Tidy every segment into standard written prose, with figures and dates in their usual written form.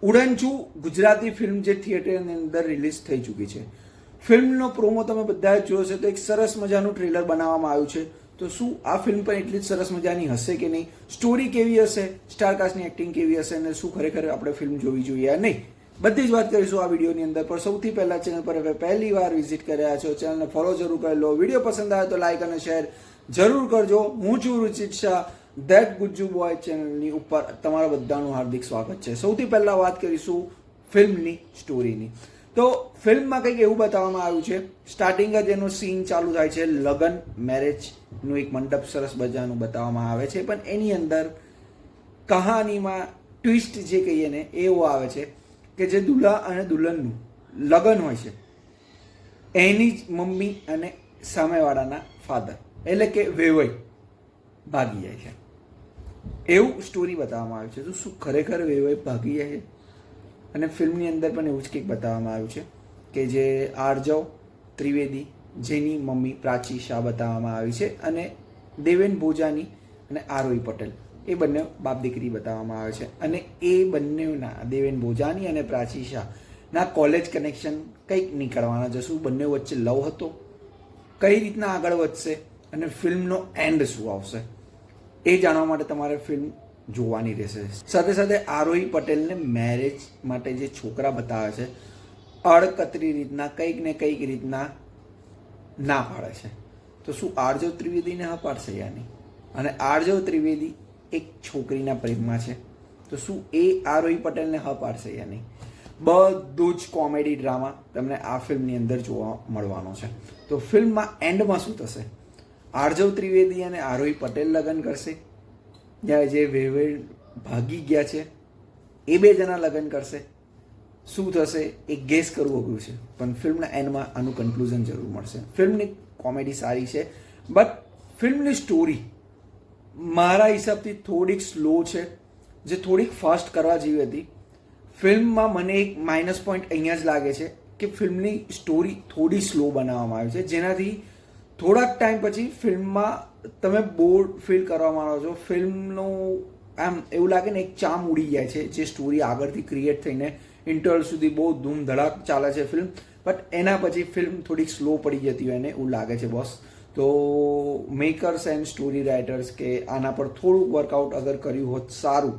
ઉડન છું ગુજરાતી ફિલ્મ જે થિયેટરની અંદર રિલીઝ થઈ ચૂકી છે. ફિલ્મનો પ્રોમો તમે બધા જ જોયો છે તો એક સરસ મજાનું ટ્રેલર બનાવવામાં આવ્યું છે. તો શું આ ફિલ્મ પણ એટલી જ સરસ મજાની હશે કે નહીં, સ્ટોરી કેવી હશે, સ્ટારકાસ્ટની એક્ટિંગ કેવી હશે અને શું ખરેખર આપણે ફિલ્મ જોવી જોઈએ યા નહીં, બધી જ વાત કરીશું આ વિડીયોની અંદર. પણ સૌથી પહેલા ચેનલ પર હવે પહેલી વાર વિઝિટ કર્યા છો, ચેનલને ફોલો જરૂર કરી લો. વિડીયો પસંદ આવે તો લાઈક અને શેર જરૂર કરજો. હું છું રુચિત શાહ, ધેટ ગુજ્જુ બોય ચેનલની ઉપર તમારા બધાનું હાર્દિક સ્વાગત છે. સૌથી પહેલા વાત કરીશું ફિલ્મની સ્ટોરીની. તો ફિલ્મમાં કંઈક એવું બતાવવામાં આવ્યું છે, સ્ટાર્ટિંગ જ એનો સીન ચાલુ થાય છે લગ્ન મેરેજનું એક મંડપ સરસ મજાનું બતાવવામાં આવે છે. પણ એની અંદર કહાનીમાં ટ્વિસ્ટ જે કહીએ ને એવું આવે છે કે જે દુલ્હા અને દુલ્હનનું લગ્ન હોય છે એની જ મમ્મી અને સામેવાળાના ફાધર એટલે કે વેવાઈ ભાગી જાય છે, એવું સ્ટોરી બતાવવામાં આવ્યું છે. તો શું ખરેખર વેવાઈ ભાગી જાય છે? અને ફિલ્મની અંદર પણ એવું જ કંઈક બતાવવામાં આવ્યું છે કે જે આરજવ ત્રિવેદી જેની મમ્મી પ્રાચી શાહ બતાવવામાં આવી છે અને દેવેન ભોજાની અને આરોહી પટેલ એ બંને બાપ દીકરી બતાવવામાં આવે છે. અને એ બંનેના દેવેન ભોજાની અને પ્રાચી શાહના કોલેજ કનેક્શન કંઈક નીકળવાના છે. શું બંને વચ્ચે લવ હતો, કઈ રીતના આગળ વધશે અને ફિલ્મનો એન્ડ શું આવશે એ જાણવા માટે તમારે ફિલ્મ જોવાની રહેશે. સાથે સાથે આરોહી પટેલને મેરેજ માટે જે છોકરા બતાવે છે અડકતરી રીતના કંઈક ને કંઈક રીતના ના પાડે છે. તો શું આરજવ ત્રિવેદીને હા પાડશે યા નહીં? અને આરજવ ત્રિવેદી એક છોકરીના પ્રેમમાં છે તો શું એ આરોહી પટેલને હા પાડશે યા નહીં? બધું જ કોમેડી ડ્રામા તમને આ ફિલ્મની અંદર જોવા મળવાનો છે. તો ફિલ્મમાં એન્ડમાં શું થશે? આરજવ ત્રિવેદી અને આરોહી પટેલ લગ્ન કરશે, જ્યારે જે વેવેડ ભાગી ગયા છે એ બે જણા લગ્ન કરશે? શું થશે એ ગેસ કરવું અઘરું છે, પણ ફિલ્મના એન્ડમાં આનું કન્ક્લુઝન જરૂર મળશે. ફિલ્મની કોમેડી સારી છે, બટ ફિલ્મની સ્ટોરી મારા હિસાબથી થોડીક સ્લો છે, જે થોડીક ફાસ્ટ કરવા જેવી હતી. ફિલ્મમાં મને એક માઇનસ પોઈન્ટ અહીંયા જ લાગે છે કે ફિલ્મની સ્ટોરી થોડી સ્લો બનાવવામાં આવી છે, જેનાથી થોડાક ટાઈમ પછી ફિલ્મમાં તમે બોર ફીલ કરવા માંડો છો. ફિલ્મનું આમ એવું લાગે ને એક ચામ ઉડી જાય છે જે સ્ટોરી આગળથી ક્રિએટ થઈને ઇન્ટરવલ સુધી બહુ ધૂમધડાક ચાલે છે ફિલ્મ, બટ એના પછી ફિલ્મ થોડીક સ્લો પડી જતી હોય ને એવું લાગે છે બોસ. તો મેકર્સ એન્ડ સ્ટોરી રાઇટર્સ કે આના પર થોડુંક વર્કઆઉટ અગર કર્યું હોત સારું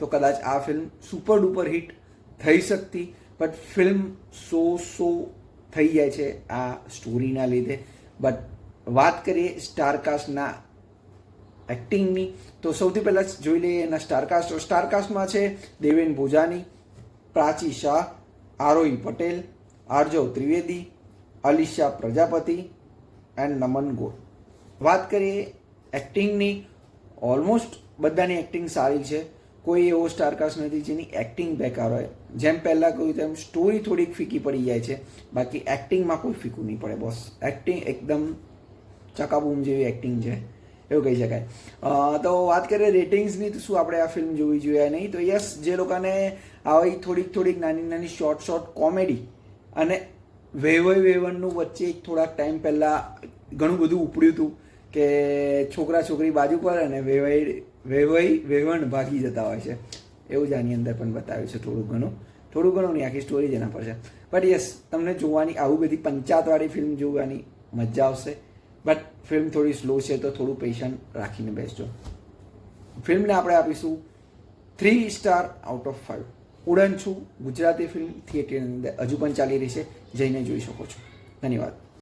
તો કદાચ આ ફિલ્મ સુપર ડુપર હિટ થઈ શકતી. બટ ફિલ્મ સો થઈ જાય છે આ સ્ટોરીના લીધે. બટ વાત કરીએ સ્ટારકાસ્ટના એક્ટિંગની તો સૌથી પહેલાં જોઈ લઈએ એના સ્ટારકાસ્ટ. સ્ટારકાસ્ટમાં છે દેવેન ભોજાની, પ્રાચી શાહ, આરોહી પટેલ, આરજવ ત્રિવેદી, અલીશા પ્રજાપતિ એન્ડ નમન ગોર. વાત કરીએ એક્ટિંગની, ઓલમોસ્ટ બધાની એક્ટિંગ સારી છે. કોઈ એવો સ્ટારકાસ્ટ નથી જેની એક્ટિંગ બેકાર હોય. જેમ પહેલાં કહ્યું તેમ સ્ટોરી થોડીક ફીકી પડી જાય છે, બાકી એક્ટિંગમાં કોઈ ફીકું નહીં પડે બોસ. એક્ટિંગ એકદમ ચકાબૂમ જેવી એક્ટિંગ છે એવું કહી શકાય. તો વાત કરીએ રેટિંગ્સની તો શું આપણે આ ફિલ્મ જોવી જોઈએ નહીં? તો યસ, જે લોકોને આવી થોડીક નાની શોર્ટ કોમેડી અને વેવણનું વચ્ચે થોડાક ટાઈમ પહેલાં ઘણું બધું ઉપડ્યું હતું કે છોકરા છોકરી બાજુ પર અને વેવણ ભાગી જતા હોય છે, એવું જ આની અંદર પણ બતાવ્યું છે. થોડું ઘણું નહીં, આખી સ્ટોરી જ એના પર છે. બટ યસ, તમને જોવાની આવી બધી પંચાયતવાળી ફિલ્મ જોવાની મજા આવશે. બટ ફિલ્મ થોડી સ્લો છે તો થોડું પેશન્ટ રાખીને બેસજો. ફિલ્મને આપણે આપીશું 3 સ્ટાર આઉટ ઓફ 5. ઉડન છું ગુજરાતી ફિલ્મ થિયેટરની અંદર હજુ પણ ચાલી રહી છે, જઈને જોઈ શકો છો. ધન્યવાદ.